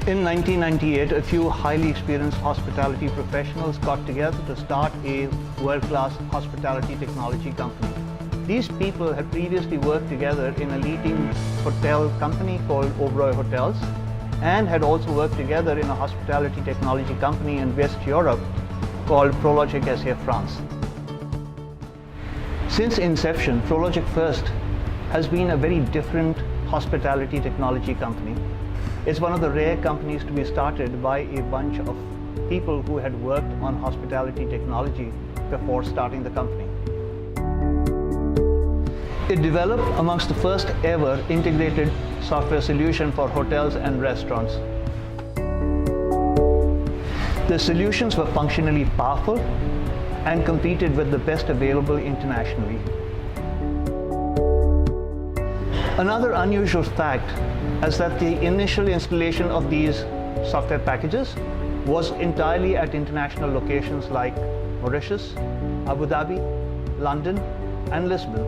In 1998, a few highly experienced hospitality professionals got together to start a world-class hospitality technology company. These people had previously worked together in a leading hotel company called Oberoi Hotels and had also worked together in a hospitality technology company in West Europe called Prologic SA France. Since inception, Prologic First has been a very different hospitality technology company. It's one of the rare companies to be started by a bunch of people who had worked on hospitality technology before starting the company. It developed amongst the first ever integrated software solution for hotels and restaurants. The solutions were functionally powerful and competed with the best available internationally. Another unusual fact is that the initial installation of these software packages was entirely at international locations like Mauritius, Abu Dhabi, London, and Lisbon.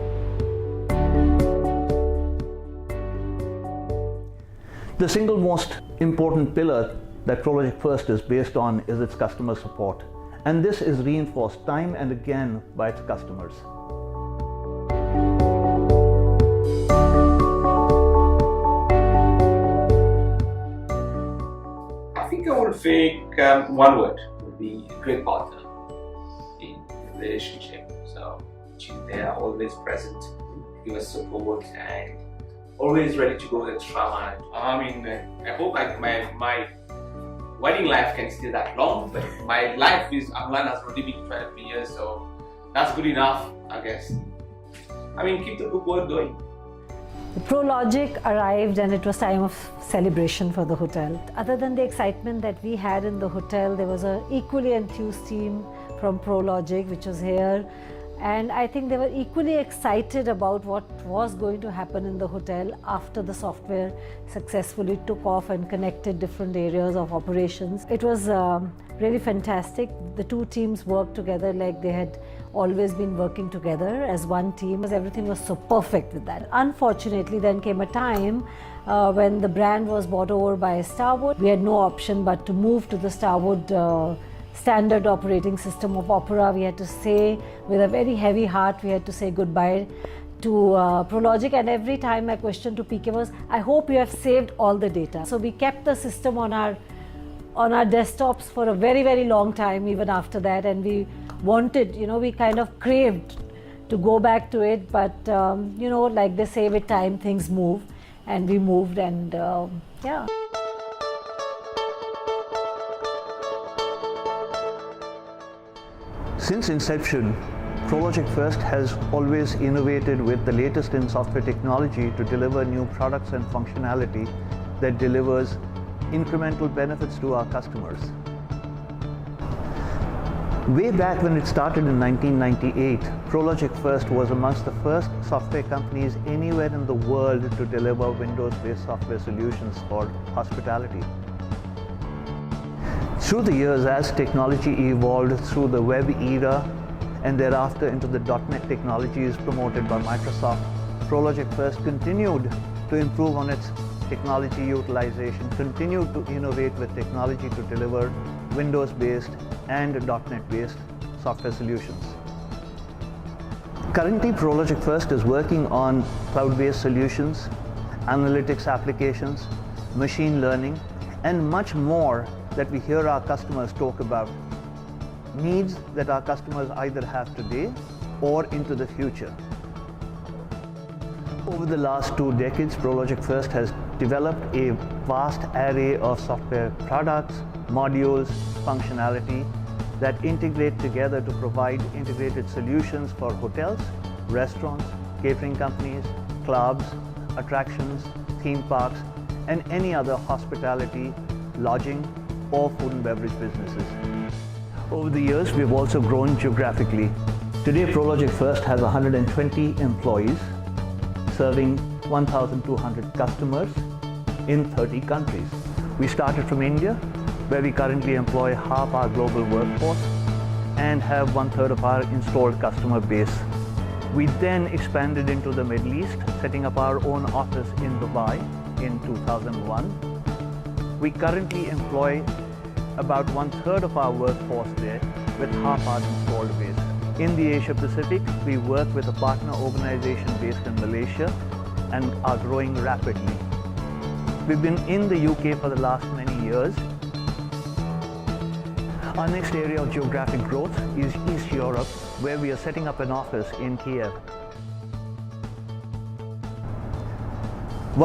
The single most important pillar that Prologic First is based on is its customer support, and this is reinforced time and again by its customers. I would think one word would be a great partner in the relationship. So they are always present, give us support, and always ready to go the extra mile. I mean, I hope my wedding life can stay that long, but my life is Amlan has already been 12 years, so that's good enough, I guess. I mean, keep the good work going. Prologic arrived and it was time of celebration for the hotel. Other than the excitement that we had in the hotel, there was an equally enthused team from Prologic which was here, and I think they were equally excited about what was going to happen in the hotel after the software successfully took off and connected different areas of operations. It was really fantastic. The two teams worked together like they had always been working together as one team, because everything was so perfect with that. Unfortunately, then came a time when the brand was bought over by Starwood. We had no option but to move to the Starwood standard operating system of Opera. We had to say, with a very heavy heart, we had to say goodbye to Prologic, and every time my question to PK was, I hope you have saved all the data. So we kept the system on our desktops for a very, very long time even after that, and we wanted, we kind of craved to go back to it, but like they say, with time things move, and we moved, and yeah. Since inception, Prologic First has always innovated with the latest in software technology to deliver new products and functionality that delivers incremental benefits to our customers. Way back when it started in 1998, Prologic First was amongst the first software companies anywhere in the world to deliver Windows-based software solutions for hospitality. Through the years, as technology evolved through the web era and thereafter into the .NET technologies promoted by Microsoft, Prologic First continued to improve on its technology utilization, continued to innovate with technology to deliver Windows-based and .NET-based software solutions. Currently, Prologic First is working on cloud-based solutions, analytics applications, machine learning, and much more that we hear our customers talk about. Needs that our customers either have today or into the future. Over the last 2 decades, Prologic First has developed a vast array of software products, modules, functionality that integrate together to provide integrated solutions for hotels, restaurants, catering companies, clubs, attractions, theme parks, and any other hospitality, lodging, or food and beverage businesses. Over the years, we've also grown geographically. Today, Prologic First has 120 employees, serving 1,200 customers in 30 countries. We started from India, where we currently employ half our global workforce and have 1/3 of our installed customer base. We then expanded into the Middle East, setting up our own office in Dubai in 2001. We currently employ about 1/3 of our workforce there, with half our installed base. In the Asia Pacific, we work with a partner organization based in Malaysia and are growing rapidly. We've been in the UK for the last many years. Our next area of geographic growth is East Europe, where we are setting up an office in Kiev.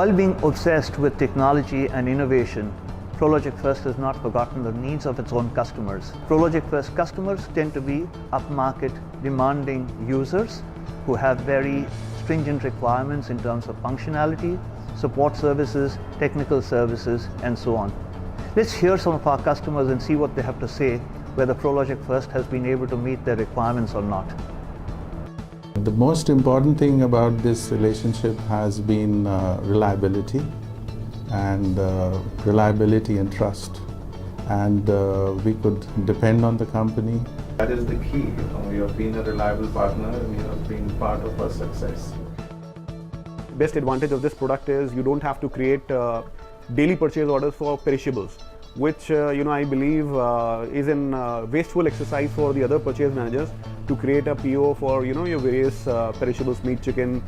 While being obsessed with technology and innovation, Prologic First has not forgotten the needs of its own customers. Prologic First customers tend to be upmarket, demanding users who have very stringent requirements in terms of functionality, support services, technical services, and so on. Let's hear some of our customers and see what they have to say, whether Prologic First has been able to meet their requirements or not. The most important thing about this relationship has been reliability and trust. And we could depend on the company. That is the key. You have been a reliable partner and you have been part of our success. Best advantage of this product is you don't have to create daily purchase orders for perishables, which I believe is an wasteful exercise for the other purchase managers to create a PO for your various perishables, meat, chicken,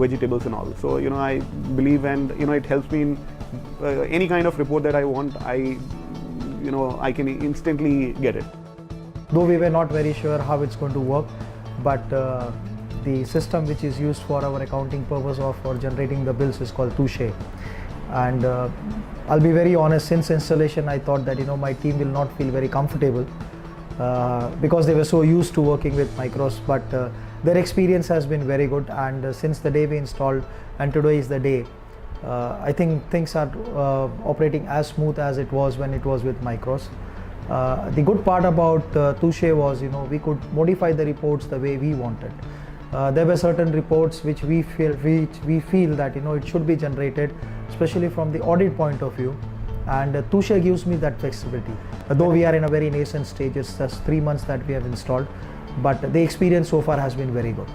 vegetables and all. So I believe, and it helps me in any kind of report that I want. I can instantly get it. Though we were not very sure how it's going to work, but the system which is used for our accounting purpose or for generating the bills is called Touche. And I'll be very honest, since installation I thought that my team will not feel very comfortable because they were so used to working with Micros, but their experience has been very good, and since the day we installed and today is the day, I think things are operating as smooth as it was when it was with Micros. The good part about Touche was we could modify the reports the way we wanted. There were certain reports which we feel that it should be generated, especially from the audit point of view, and Touche gives me that flexibility. Though we are in a very nascent stage, it's just 3 months that we have installed, but the experience so far has been very good.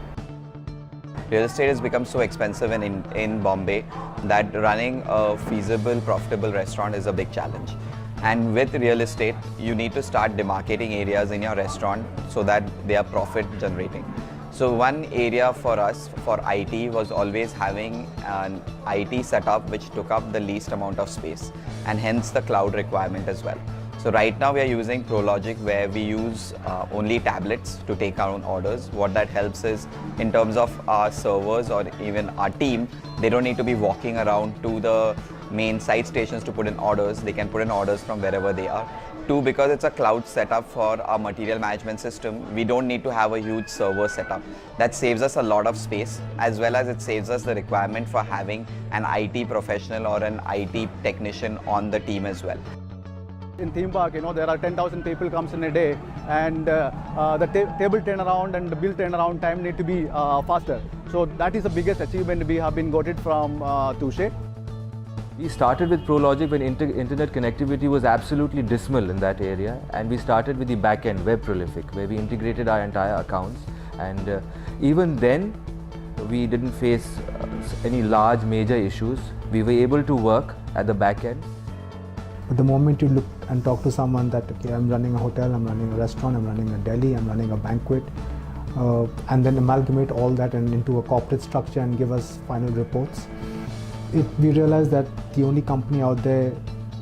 Real estate has become so expensive in Bombay that running a feasible, profitable restaurant is a big challenge. And with real estate, you need to start demarcating areas in your restaurant so that they are profit generating. So one area for us, for IT, was always having an IT setup which took up the least amount of space, and hence the cloud requirement as well. So right now we are using Prologic, where we use only tablets to take our own orders. What that helps is, in terms of our servers or even our team, they don't need to be walking around to the main site stations to put in orders. They can put in orders from wherever they are. Two, because it's a cloud setup for our material management system, we don't need to have a huge server setup. That saves us a lot of space, as well as it saves us the requirement for having an IT professional or an IT technician on the team as well. In theme park, there are 10,000 people comes in a day, and the table turnaround and the bill turnaround time need to be faster. So that is the biggest achievement we have been got it from Touche. We started with Prologic when internet connectivity was absolutely dismal in that area, and we started with the back-end Web Prolific, where we integrated our entire accounts, and even then we didn't face any large major issues. We were able to work at the back-end. But the moment you look and talk to someone that, okay, I'm running a hotel, I'm running a restaurant, I'm running a deli, I'm running a banquet, and then amalgamate all that and into a corporate structure and give us final reports, we realized that the only company out there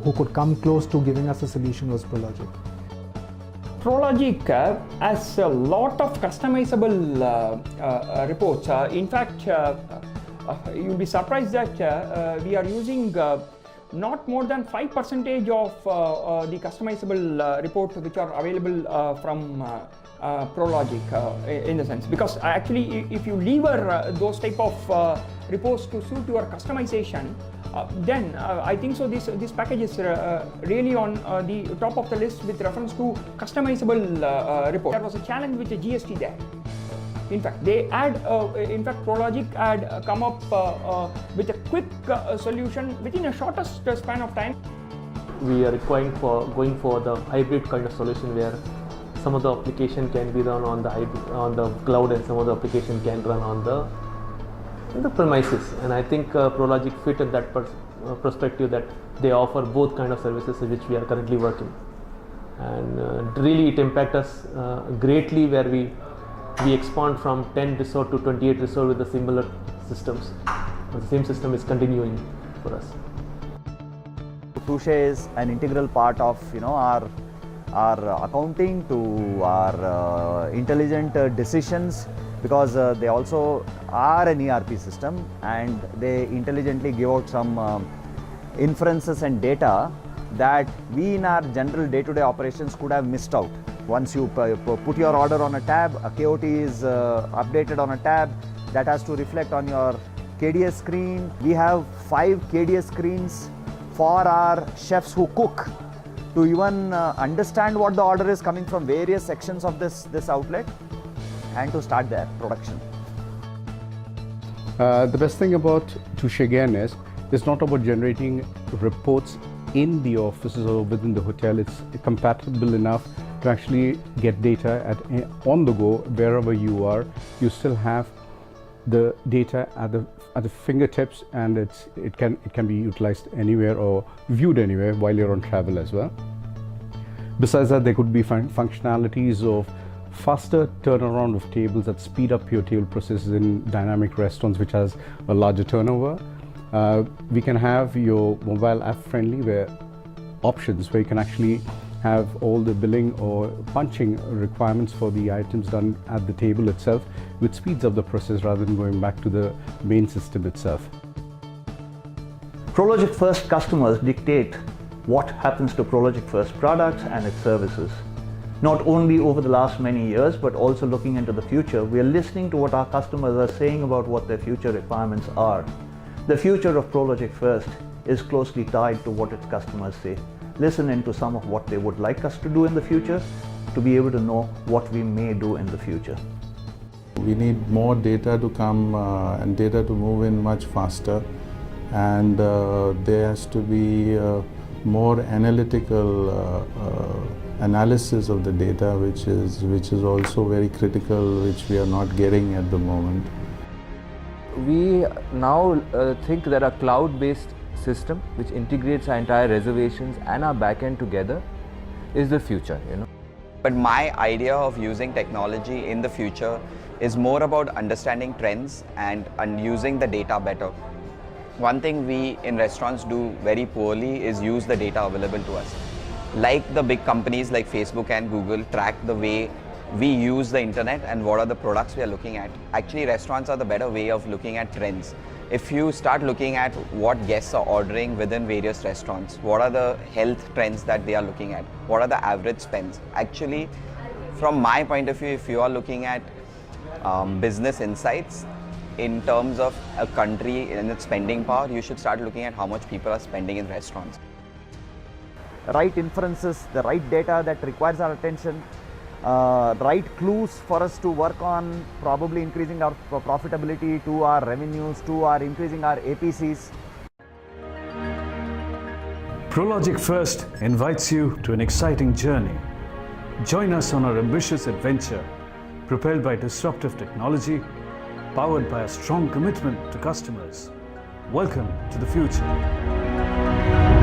who could come close to giving us a solution was Prologic. Prologic has a lot of customizable reports. In fact, you'll be surprised that we are using not more than 5% of the customizable reports which are available from Prologic in the sense, because actually if you lever those type of reports to suit your customization, then I think so this package is really on the top of the list with reference to customizable report. There was a challenge with the GST there. In fact, Prologic had come up with a quick solution within a shortest span of time. We are going for the hybrid kind of solution, where some of the application can be run on the cloud and some of the application can run on the premises. And I think Prologic fit in that perspective, that they offer both kind of services which we are currently working, and really it impacts us greatly where we expand from 10 resort to 28 resort with the similar systems. The same system is continuing for us. Touche is an integral part of our accounting to our intelligent decisions, because they also are an ERP system and they intelligently give out some inferences and data that we in our general day-to-day operations could have missed out. Once you put your order on a tab, a KOT is updated on a tab that has to reflect on your KDS screen. We have 5 KDS screens for our chefs who cook to even understand what the order is coming from various sections of this outlet and to start their production. The best thing about Touche again is it's not about generating reports in the offices or within the hotel. It's compatible enough to actually get data on the go wherever you are. You still have the data at the fingertips, and it can be utilized anywhere or viewed anywhere while you're on travel as well. Besides that, there could be functionalities of faster turnaround of tables that speed up your table processes in dynamic restaurants which has a larger turnover. We can have your mobile app friendly options where you can actually have all the billing or punching requirements for the items done at the table itself, which speeds up the process rather than going back to the main system itself. Prologic First customers dictate what happens to Prologic First products and its services. Not only over the last many years, but also looking into the future, we are listening to what our customers are saying about what their future requirements are. The future of Prologic First is closely tied to what its customers say. Listen into some of what they would like us to do in the future to be able to know what we may do in the future. We need more data to come and data to move in much faster, and there has to be more analytical analysis of the data, which is also very critical, which we are not getting at the moment. We now think that a cloud-based system which integrates our entire reservations and our backend together is the future, But my idea of using technology in the future is more about understanding trends and using the data better. One thing we in restaurants do very poorly is use the data available to us. Like the big companies like Facebook and Google track the way we use the internet and what are the products we are looking at. Actually, restaurants are the better way of looking at trends. If you start looking at what guests are ordering within various restaurants, what are the health trends that they are looking at, what are the average spends. Actually, from my point of view, if you are looking at business insights in terms of a country and its spending power, you should start looking at how much people are spending in restaurants. Right inferences, the right data that requires our attention, right clues for us to work on, probably increasing our profitability, to our revenues, to our increasing our APCs. Prologic First invites you to an exciting journey. Join us on our ambitious adventure, propelled by disruptive technology, powered by a strong commitment to customers. Welcome to the future.